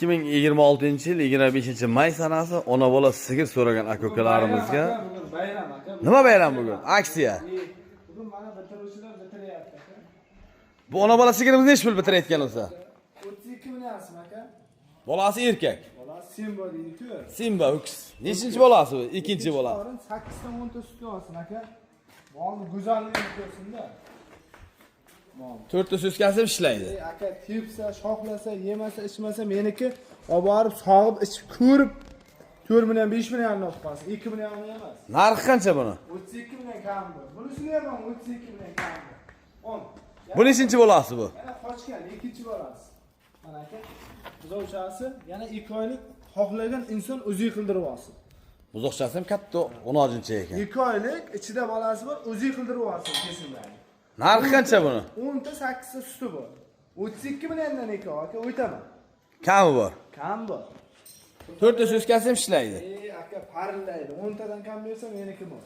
2026 yil 25 may sanasi ona bola sigir so'ragan aka-ukalarimizga nima bayram bugun? Aksiya. Bugun mana bitiruvchilar bitiryapti aka. Bu ona bola sigirimizni necha pul bitirayotgan bo'lsa? 32 million aka. Bolasi erkak. Bolasi Simba deydi-ku. Simba uks. Nechinchi bolasi bu? Ikkinchi bolasi. 8 dan 10 ta sut olsin aka. Molni go'zalligini ko'rsin-da. Mol. 4 ta suskasi ishlaydi. Aka tepsa, shoxlasa, yemasa, ichmasa meniki olib borib sog'ib ichib ko'rib 4 million 5 million olib qolsin. 2 million emas. Narxi qancha buni? 32 million kam bu. Bunisini ham 32 million kam bu. 10. Bu nechinchi bolasi bu? Yana qochgan ikkinchi bolasi. Mana aka, buzoqchasi yana 2 oylik xohlagan inson o'zi qildirib olsin. Buzoqchasi ham katta 10-chi ekan. 2 oylik ichida bolasi bor, o'zi qildirib olsin kesinlikle. Narxi qancha buni? 10 ta 8 ta suti bor. 32 milliondan ekan aka, o'taman. Kami bor. Kam bor. 4 ta suskasi ham ishlaydi. Aka parillaydi. 10 tadan kam bersa meniki bor.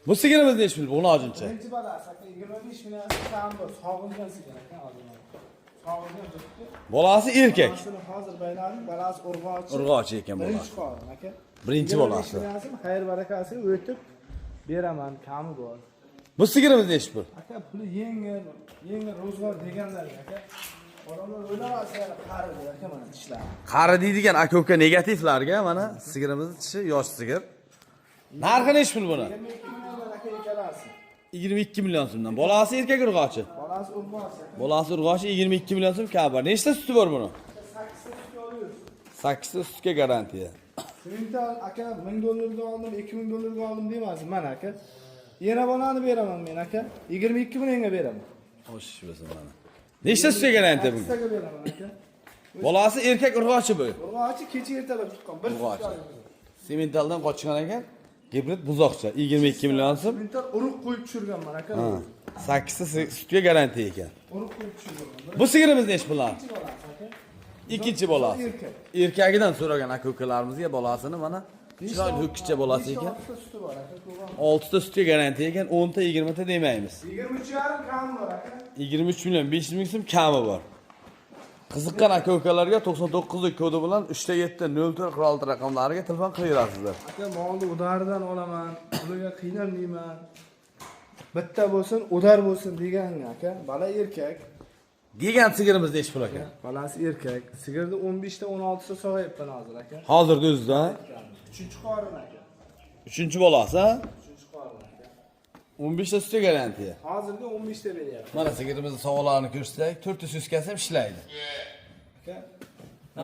Bu sigirimiz necha pul? 10-chi. Birinchi bolasi aka 25 million kam bor. Sog'ilgan sigir aka, oldin. Sog'ilgan bo'libdi. Bolasi erkak. Bolasini hozir bayladim, bolasi urg'ochi. Urg'ochi ekan bolasi. Birinchi qorin aka. Birinchi bolasi. Xayr barakasiga o'tib beraman, kami bor. Bu sigirimiz necha pul? Aka puli yengil ro'zg'or deganlar aka. Odamlar o'ylamaslar qaridi aka mana tishlar. Qari deydigan aka-uka negativlarga mana sigirimizni tishi yosh sigir. Narxi necha pul buni? 22 million aka ekalasi. 22 million so'mdan. Bolasi erkak urg'ochi. Bolasi urg'ochi. Bolasi urg'ochi 22 million so'm kabi. Nechta suti bor buni? 8 ta sut olamiz. 8 ta sutga garantiya. Shuningdek aka 1000 dollarga oldim, 2000 dollarga oldim demasın mana aka. Yana bolani beraman men aka. 22 millionga beraman. Xo'sh, bo'lsin mana. Nechta sutga garantiya bugun? 8 taga beraman aka. Bolasi erkak urg'ochi bu. Urg'ochi kecha ertalab chiqqan. Bir Urg'ochi. Sementaldan qochgan ekan. Gibrid buzoqcha 22 million so'm. Semental urug' qo'yib tushirganman aka. 8 ta sutga garantiya ekan. Urug' qo'yib tushirganman. Bu sigirimiz necha pullar? Bolasi aka. Ikkinchi bolasi. Erkak. Erkagidan so'ragan aka-ukalarimizga bolasini mana chiroyli ho'kizcha bolasi ekan. 6 ta suti bor aka. 6 ta sutga garantiya ekan, 10 ta 20 ta demaymiz. 23,5 kam bor aka. 23 million 500 ming so'm kami bor. Qiziqqan aka-ukalarga 99 kodi bilan 3-7-04 raqamlariga telefon qilaverasizlar. Aka molni udaridan olaman, ularga qiynalmayman. Bitta bo'lsin, udar bo'lsin degan aka. Bola erkak. Degan sigirimiz necha pul aka? Bolasi erkak. Sigirni 15 ta 16 ta sog'ayapman hozir aka. Hozirda o'zida 3-chi qorin aka. 3-chi bolasi, ha? 3-chi qorin aka. 15 ta sutga garantiya. Hozirda 15 ta beryapti. Mana sigirimizni sog'lig'ini ko'rsak, 4 ta suskasi ham ishlaydi. Aka